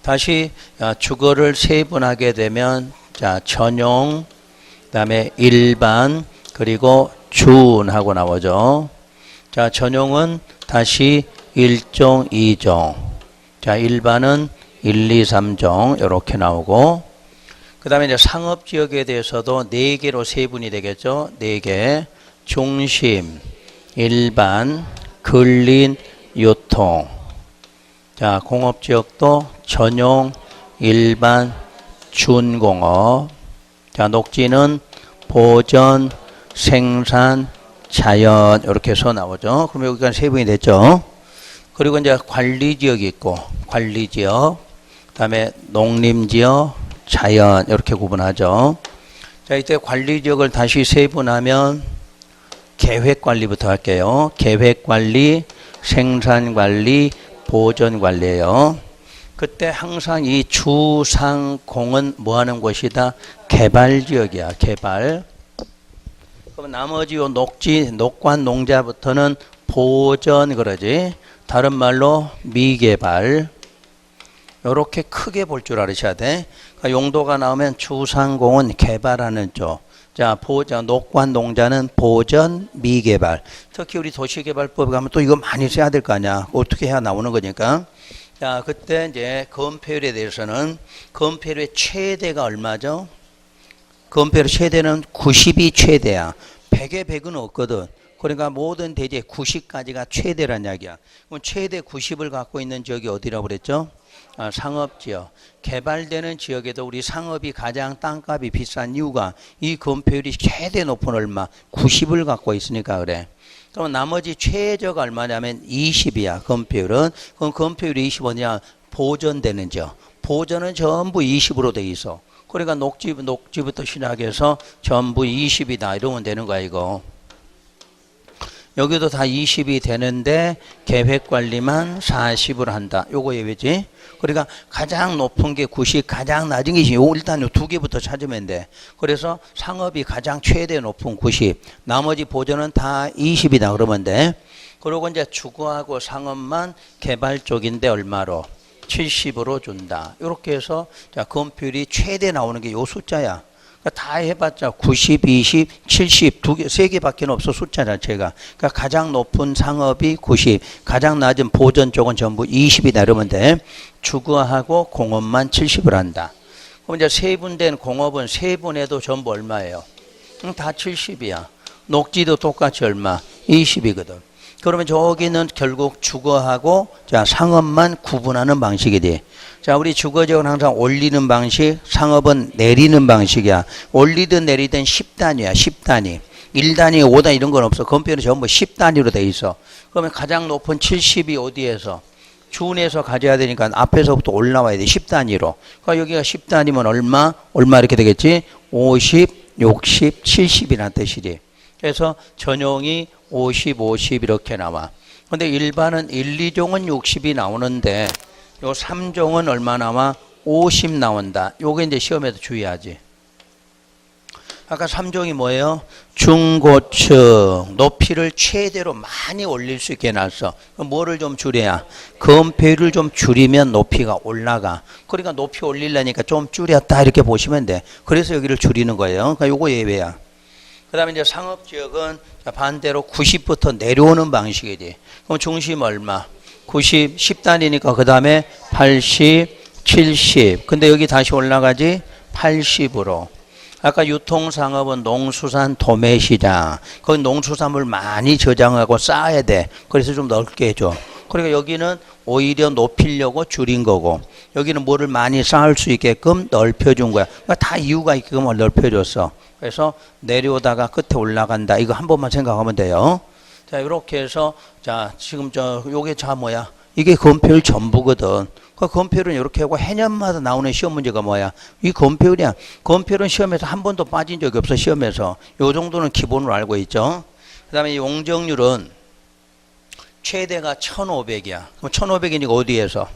다시 주거를 세분하게 되면 자, 전용, 그다음에 일반, 그리고 준하고 나오죠. 자, 전용은 다시 1종, 2종. 자, 일반은 1, 2, 3종 이렇게 나오고, 그 다음에 이제 상업지역에 대해서도 4개로 세분이 되겠죠. 4개. 중심, 일반, 근린, 유통. 자, 공업지역도 전용, 일반, 준공업. 자, 녹지는 보전, 생산, 자연 이렇게 해서 나오죠. 그럼 여기가 세분이 됐죠. 그리고 이제 관리지역이 있고, 관리지역, 그 다음에 농림지역, 자연 이렇게 구분하죠. 자, 이때 관리지역을 다시 세분하면 계획관리부터 할게요. 계획관리, 생산관리, 보전관리예요. 그때 항상 이 주상공은 뭐하는 곳이다? 개발지역이야. 개발. 그럼 나머지 요 녹지, 녹관, 농자부터는 보전 그러지. 다른 말로 미개발. 이렇게 크게 볼 줄 알으셔야 돼. 그러니까 용도가 나오면 주상공은 개발하는 쪽. 자, 녹관 농자는 보전, 미개발. 특히 우리 도시개발법에 가면 또 이거 많이 써야 될 거 아니야. 어떻게 해야 나오는 거니까. 자, 그때 이제 건폐율에 대해서는 건폐율의 최대가 얼마죠? 건폐율 최대는 90이 최대야. 100에 100은 없거든. 그러니까 모든 대지의 90까지가 최대란 이야기야. 그럼 최대 90을 갖고 있는 지역이 어디라고 그랬죠? 상업지역. 개발되는 지역에도 우리 상업이 가장 땅값이 비싼 이유가 이 건폐율이 최대 높은 얼마? 90을 갖고 있으니까 그래. 그럼 나머지 최저가 얼마냐면 20이야. 건폐율은. 그럼 건폐율이 20이냐? 보전되는 지역. 보전은 전부 20으로 돼 있어. 그러니까 녹지부터 시작해서 전부 20이다. 이러면 되는 거야 이거. 여기도 다 20이 되는데 계획관리만 40을 한다. 요거 예외지. 그러니까 가장 높은 게 90, 가장 낮은 게 20. 일단 요 두 개부터 찾으면 돼. 그래서 상업이 가장 최대 높은 90. 나머지 보전은 다 20이다. 그러면 돼. 그리고 이제 주거하고 상업만 개발 쪽인데 얼마로? 70으로 준다. 이렇게 해서 자, 건폐율이 최대 나오는 게 요 숫자야. 다 해봤자 90, 20, 70 세 개밖에 없어 숫자 자체가. 그러니까 가장 높은 상업이 90, 가장 낮은 보전 쪽은 전부 20이다 이러면 돼. 주거하고 공업만 70을 한다. 그럼 이제 세분된 공업은 세분해도 전부 얼마예요? 다 70이야. 녹지도 똑같이 얼마? 20이거든. 그러면 저기는 결국 주거하고 자, 상업만 구분하는 방식이 돼. 자, 우리 주거지역은 항상 올리는 방식, 상업은 내리는 방식이야. 올리든 내리든 10단위야. 10단위. 1단위, 5단위 이런 건 없어. 건폐율은 전부 10단위로 돼 있어. 그러면 가장 높은 70이 어디에서? 준에서 가져야 되니까 앞에서부터 올라와야 돼. 10단위로. 그러니까 여기가 10단위면 얼마 이렇게 되겠지? 50, 60, 70이라는 뜻이지. 그래서 전용이 50, 50 이렇게 나와. 근데 일반은 1, 2종은 60이 나오는데 요 3종은 얼마 나와? 50 나온다. 요게 이제 시험에도 주의하지. 아까 3종이 뭐예요? 중고층 높이를 최대로 많이 올릴 수 있게 해놨어. 그럼 뭐를 좀 줄여야? 건폐율을 좀 줄이면 높이가 올라가. 그러니까 높이 올리려니까 좀 줄였다 이렇게 보시면 돼. 그래서 여기를 줄이는 거예요. 그러니까 요거 예외야. 그 다음에 이제 상업지역은 반대로 90부터 내려오는 방식이지. 그럼 중심 얼마? 90, 10단위니까 그 다음에 80, 70. 근데 여기 다시 올라가지? 80으로. 아까 유통상업은 농수산 도매시장. 거기 농수산물 많이 저장하고 쌓아야 돼. 그래서 좀 넓게 해줘. 그리고 여기는 오히려 높이려고 줄인 거고, 여기는 뭐를 많이 쌓을 수 있게끔 넓혀준 거야. 그러니까 다 이유가 있게끔 넓혀줬어. 그래서 내려오다가 끝에 올라간다. 이거 한 번만 생각하면 돼요. 자, 이렇게 해서, 자, 지금 요게 뭐야? 이게 건폐율 전부거든. 그 건폐율은 이렇게 하고 해년마다 나오는 시험 문제가 뭐야? 이 건폐율이야. 건폐율은 시험에서 한 번도 빠진 적이 없어, 시험에서. 요 정도는 기본으로 알고 있죠. 그 다음에 용적률은 최대가 1500이야. 그럼 1500이니까 어디에서?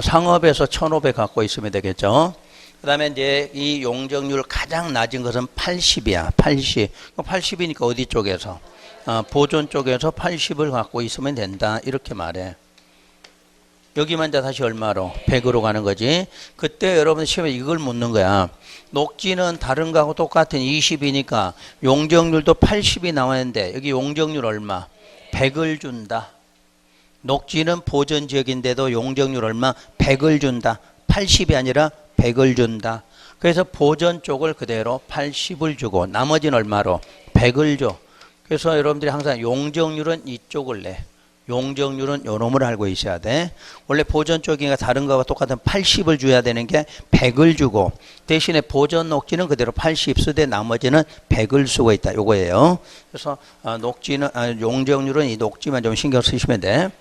상업에서 1500 갖고 있으면 되겠죠. 그 다음에 이제 이 용적률 가장 낮은 것은 80이야. 80. 80이니까 어디 쪽에서? 보존 쪽에서 80을 갖고 있으면 된다. 이렇게 말해. 여기만 다시 얼마로? 100으로 가는 거지. 그때 여러분 시험에 이걸 묻는 거야. 녹지는 다른 거하고 똑같은 20이니까 용적률도 80이 나왔는데 여기 용적률 얼마? 100을 준다. 녹지는 보전 지역인데도 용적률 얼마? 100을 준다. 80이 아니라 100을 준다. 그래서 보전 쪽을 그대로 80을 주고 나머지는 얼마로? 100을 줘. 그래서 여러분들이 항상 용적률은 이쪽을 내. 용적률은 요 놈을 알고 있어야 돼. 원래 보전 쪽이니까 다른 거와 똑같은 80을 줘야 되는 게 100을 주고 대신에 보전 녹지는 그대로 80 쓰되 나머지는 100을 쓰고 있다. 요거예요. 그래서 녹지는 용적률은 이 녹지만 좀 신경 쓰시면 돼.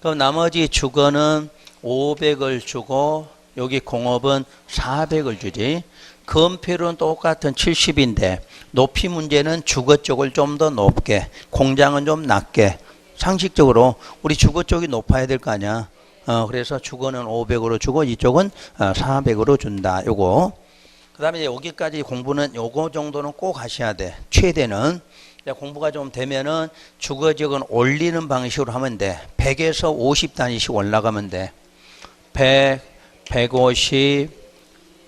그럼 나머지 주거는 500을 주고 여기 공업은 400을 주지. 건폐율은 똑같은 70인데 높이 문제는 주거 쪽을 좀 더 높게, 공장은 좀 낮게. 상식적으로 우리 주거 쪽이 높아야 될 거 아니야. 그래서 주거는 500으로 주고 이쪽은 400으로 준다. 요거. 그 다음에 여기까지 공부는 요거 정도는 꼭 하셔야 돼. 최대는. 공부가 좀 되면은 주거 지역은 올리는 방식으로 하면 돼. 100에서 50단위씩 올라가면 돼. 100, 150,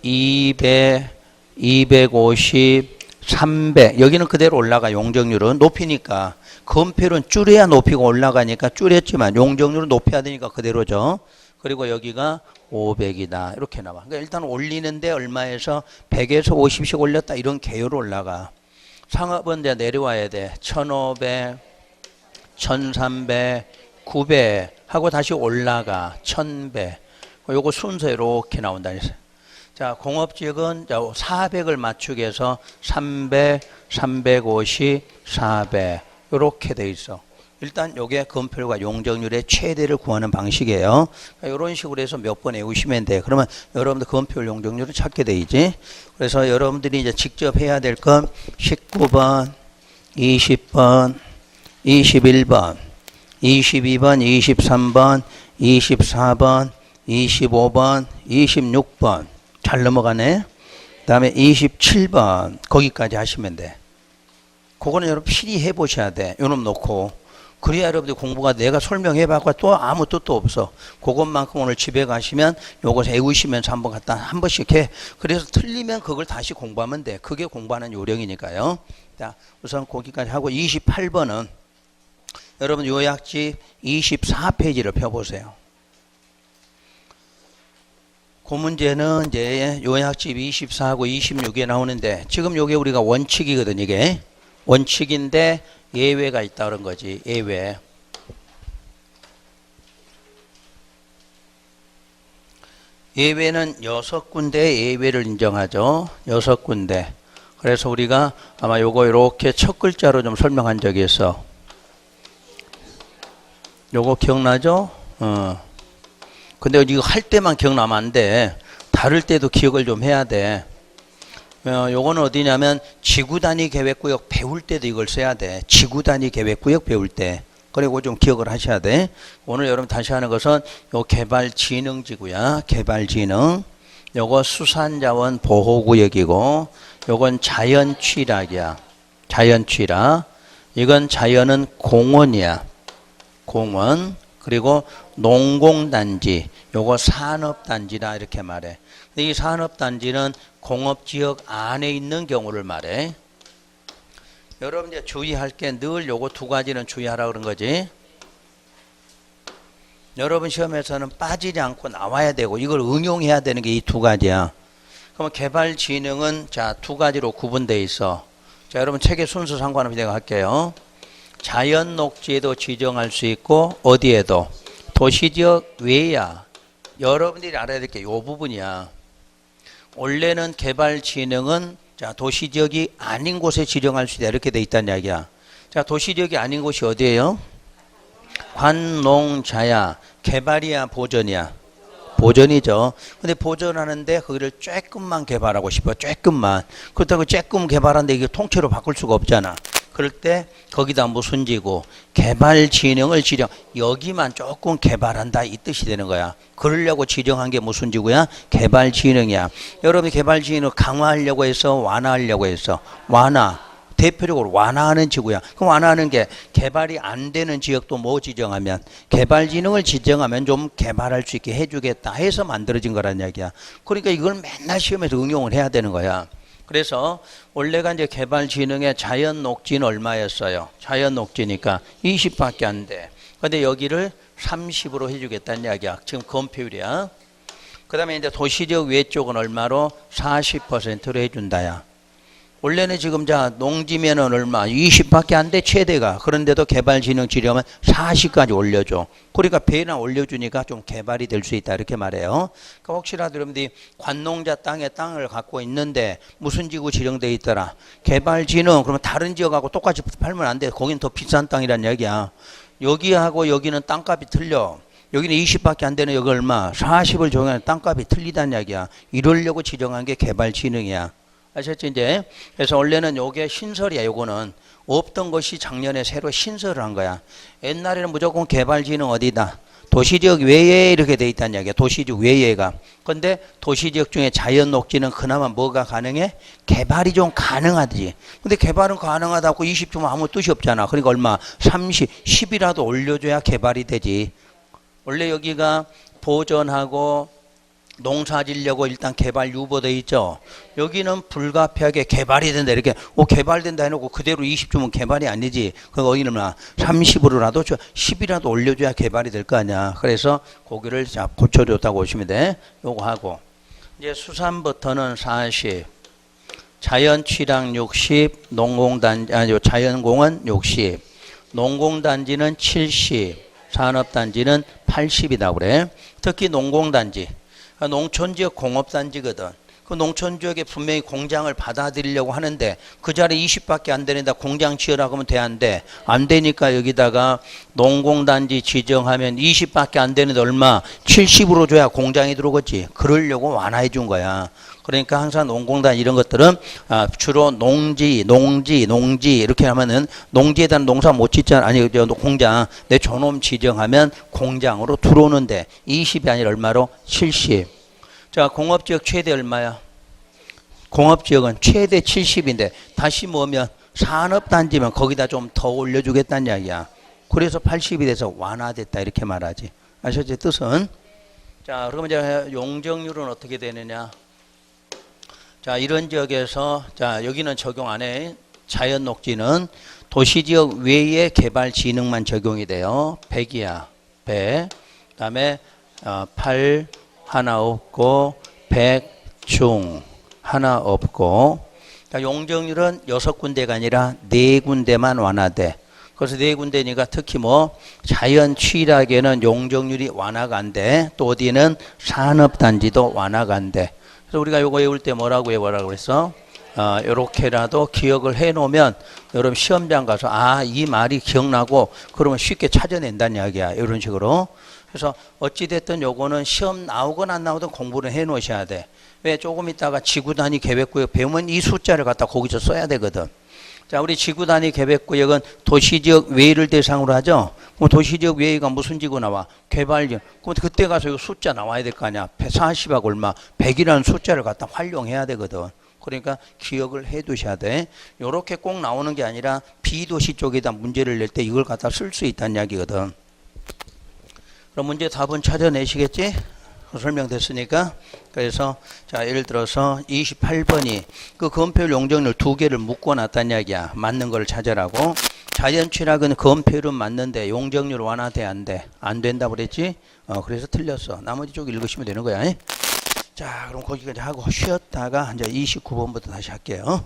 200, 250, 300. 여기는 그대로 올라가. 용적률은 높이니까. 건폐율은 줄여야 높이가 올라가니까 줄였지만 용적률은 높여야 되니까 그대로죠. 그리고 여기가 500이다. 이렇게 나와. 그러니까 일단 올리는데 얼마에서 100에서 50씩 올렸다. 이런 개요로 올라가. 상업은 이제 내려와야 돼. 1500, 1300, 900 하고 다시 올라가. 1100. 요거 순서 이렇게 나온다. 자, 공업지역은 400을 맞추기 위해서 300, 350, 400 이렇게 돼 있어. 일단 요게 건폐율과 용적률의 최대를 구하는 방식이에요. 이런 식으로 해서 몇 번 외우시면 돼. 그러면 여러분들 건폐율 용적률을 찾게 돼 있지. 그래서 여러분들이 이제 직접 해야 될 건 19번, 20번, 21번, 22번, 23번, 24번, 25번, 26번. 잘 넘어가네. 그 다음에 27번. 거기까지 하시면 돼. 그거는 여러분 필히 해보셔야 돼. 요놈 놓고. 그래야 여러분들 공부가 내가 설명해봤고 또 아무 뜻도 없어. 그것만큼 오늘 집에 가시면 요거 외우시면서 한번 갖다 한 번씩 해. 그래서 틀리면 그걸 다시 공부하면 돼. 그게 공부하는 요령이니까요. 자, 우선 거기까지 하고 28번은 여러분 요약집 24페이지를 펴보세요. 그 문제는 이제 요약집 24하고 26에 나오는데 지금 요게 우리가 원칙이거든. 이게 원칙인데 예외가 있다 그런 거지. 예외. 예외는 6군데 예외를 인정하죠. 6군데. 그래서 우리가 아마 요거 이렇게 첫 글자로 좀 설명한 적이 있어. 요거 기억나죠? 근데 이거 할 때만 기억나면 안 돼. 다를 때도 기억을 좀 해야 돼. 요거는 어디냐면 지구단위 계획구역 배울 때도 이걸 써야 돼. 지구단위 계획구역 배울 때. 그리고 좀 기억을 하셔야 돼. 오늘 여러분 다시 하는 것은 요 개발진흥지구야. 개발진흥. 요거 수산자원 보호구역이고 요건 자연취락이야. 자연취락. 이건 자연은 공원이야. 공원. 그리고 농공단지, 요거 산업단지다 이렇게 말해. 근데 이 산업단지는 공업지역 안에 있는 경우를 말해. 여러분 이제 주의할 게 늘 요거 두 가지는 주의하라 그런 거지. 여러분 시험에서는 빠지지 않고 나와야 되고 이걸 응용해야 되는 게 이 두 가지야. 그럼 개발진흥은 자, 두 가지로 구분되어 있어. 자, 여러분 책의 순서 상관없이 내가 할게요. 자연 녹지에도 지정할 수 있고 어디에도 도시지역 외야. 여러분들이 알아야 될 게 이 부분이야. 원래는 개발진흥은 자, 도시지역이 아닌 곳에 지정할 수 있다 이렇게 돼 있다는 이야기야. 자, 도시지역이 아닌 곳이 어디예요? 관농자야. 개발이야 보전이야? 보전이죠. 근데 보전하는데 거기를 조금만 개발하고 싶어. 조금만. 그렇다고 조금 개발하는데 이게 통째로 바꿀 수가 없잖아. 그럴 때 거기다 무슨 지구? 개발진흥을 지정. 여기만 조금 개발한다 이 뜻이 되는 거야. 그러려고 지정한 게 무슨 지구야? 개발진흥이야. 여러분이 개발진흥을 강화하려고 해서 완화하려고 해서 완화. 대표적으로 완화하는 지구야. 그럼 완화하는 게 개발이 안 되는 지역도 뭐 지정하면 개발진흥을 지정하면 좀 개발할 수 있게 해주겠다 해서 만들어진 거란 얘기야. 그러니까 이걸 맨날 시험에서 응용을 해야 되는 거야. 그래서 원래가 이제 개발진흥의 자연 녹지는 얼마였어요? 자연 녹지니까 20밖에 안 돼. 근데 여기를 30으로 해주겠다는 이야기야. 지금 건폐율이야. 그 다음에 이제 도시지역 외 쪽은 얼마로? 40%로 해준다야. 원래는 지금 자 농지면은 얼마? 20밖에 안 돼 최대가. 그런데도 개발진흥 지정하면 40까지 올려줘. 그러니까 배나 올려주니까 좀 개발이 될 수 있다 이렇게 말해요. 그러니까 혹시라도 여러분들이 관농자 땅에 땅을 갖고 있는데 무슨 지구 지정돼 있더라? 개발진흥. 그러면 다른 지역하고 똑같이 팔면 안 돼. 거긴 더 비싼 땅이란 얘기야. 여기하고 여기는 땅값이 틀려. 여기는 20밖에 안 되는 여기 얼마? 40을 정하는 땅값이 틀리다는 이야기야. 이러려고 지정한 게 개발진흥이야. 아셨죠 이제? 그래서 원래는 요게 신설이야. 요거는 없던 것이 작년에 새로 신설을 한 거야. 옛날에는 무조건 개발진흥 어디다? 도시지역 외에 이렇게 돼 있다는 이야기야. 도시지역 외에가. 근데 도시지역 중에 자연 녹지는 그나마 뭐가 가능해? 개발이 좀 가능하지. 근데 개발은 가능하다고 20 주면 아무 뜻이 없잖아. 그러니까 얼마? 30, 10이라도 올려줘야 개발이 되지. 원래 여기가 보전하고 농사 지려고 일단 개발 유보돼 있죠. 여기는 불가피하게 개발이 된다 이렇게 개발된다 해놓고 그대로 20 주면 개발이 아니지. 거기는 30으로라도 10이라도 올려줘야 개발이 될 거 아니야. 그래서 고기를 자 고쳐줬다고 보시면 돼. 요거 하고 이제 수산부터는 40, 자연취락 60, 농공단지 자연공원 60, 농공단지는 70, 산업단지는 80이다 그래. 특히 농공단지. 농촌지역 공업단지거든. 그 농촌지역에 분명히 공장을 받아들이려고 하는데 그 자리에 20밖에 안 되는데 공장 지으라고 하면 돼 안 돼? 안 되니까 여기다가 농공단지 지정하면 20밖에 안 되는데 얼마? 70으로 줘야 공장이 들어오겠지. 그러려고 완화해 준 거야. 그러니까 항상 농공단 이런 것들은 주로 농지 이렇게 하면은 농지에다 농사 못 짓잖아. 아니 공장 내 존엄 지정하면 공장으로 들어오는데 20이 아니라 얼마로? 70. 자 공업지역 최대 얼마야? 공업지역은 최대 70인데 다시 뭐면 산업단지면 거기다 좀 더 올려주겠다는 이야기야. 그래서 80이 돼서 완화됐다 이렇게 말하지. 아셨지 뜻은? 자 그러면 이제 용적률은 어떻게 되느냐? 자 이런 지역에서 자 여기는 적용 안 해. 자연 녹지는 도시지역 외에 개발 진흥만 적용이 돼요. 100이야. 100. 그다음에 8 하나 없고 100 중 하나 없고. 자, 용적률은 6군데가 아니라 4군데만 완화돼. 그래서 4군데니까 특히 뭐 자연 취락에는 용적률이 완화가 안 돼. 또 어디는 산업단지도 완화가 안 돼. 그래서 우리가 요거 외울 때 뭐라고 그랬어? 요렇게라도 기억을 해 놓으면 여러분 시험장 가서 이 말이 기억나고 그러면 쉽게 찾아낸다는 이야기야. 이런 식으로. 그래서 어찌됐든 요거는 시험 나오건 안 나오든 공부를 해 놓으셔야 돼. 왜? 조금 있다가 지구단위 계획구역 배우면 이 숫자를 갖다 거기서 써야 되거든. 자, 우리 지구단위 계획구역은 도시지역 외를 대상으로 하죠. 그럼 도시지역 외가 무슨 지구 나와? 개발지역. 그럼 그때 가서 이 숫자 나와야 될 거 아니야. 40하고 얼마? 100이라는 숫자를 갖다 활용해야 되거든. 그러니까 기억을 해 두셔야 돼. 요렇게 꼭 나오는 게 아니라 비도시 쪽에다 문제를 낼 때 이걸 갖다 쓸 수 있다는 이야기거든. 그럼 문제 답은 찾아내시겠지? 설명됐으니까. 그래서 자 예를 들어서 28번이 그 건폐율 용적률 2개를 묶어놨다는 이야기야. 맞는 걸 찾으라고. 자연취락은 건폐율은 맞는데 용적률 완화돼 안 돼? 안 된다고 그랬지? 그래서 틀렸어. 나머지 쪽 읽으시면 되는 거야. 자 그럼 거기까지 하고 쉬었다가 이제 29번부터 다시 할게요.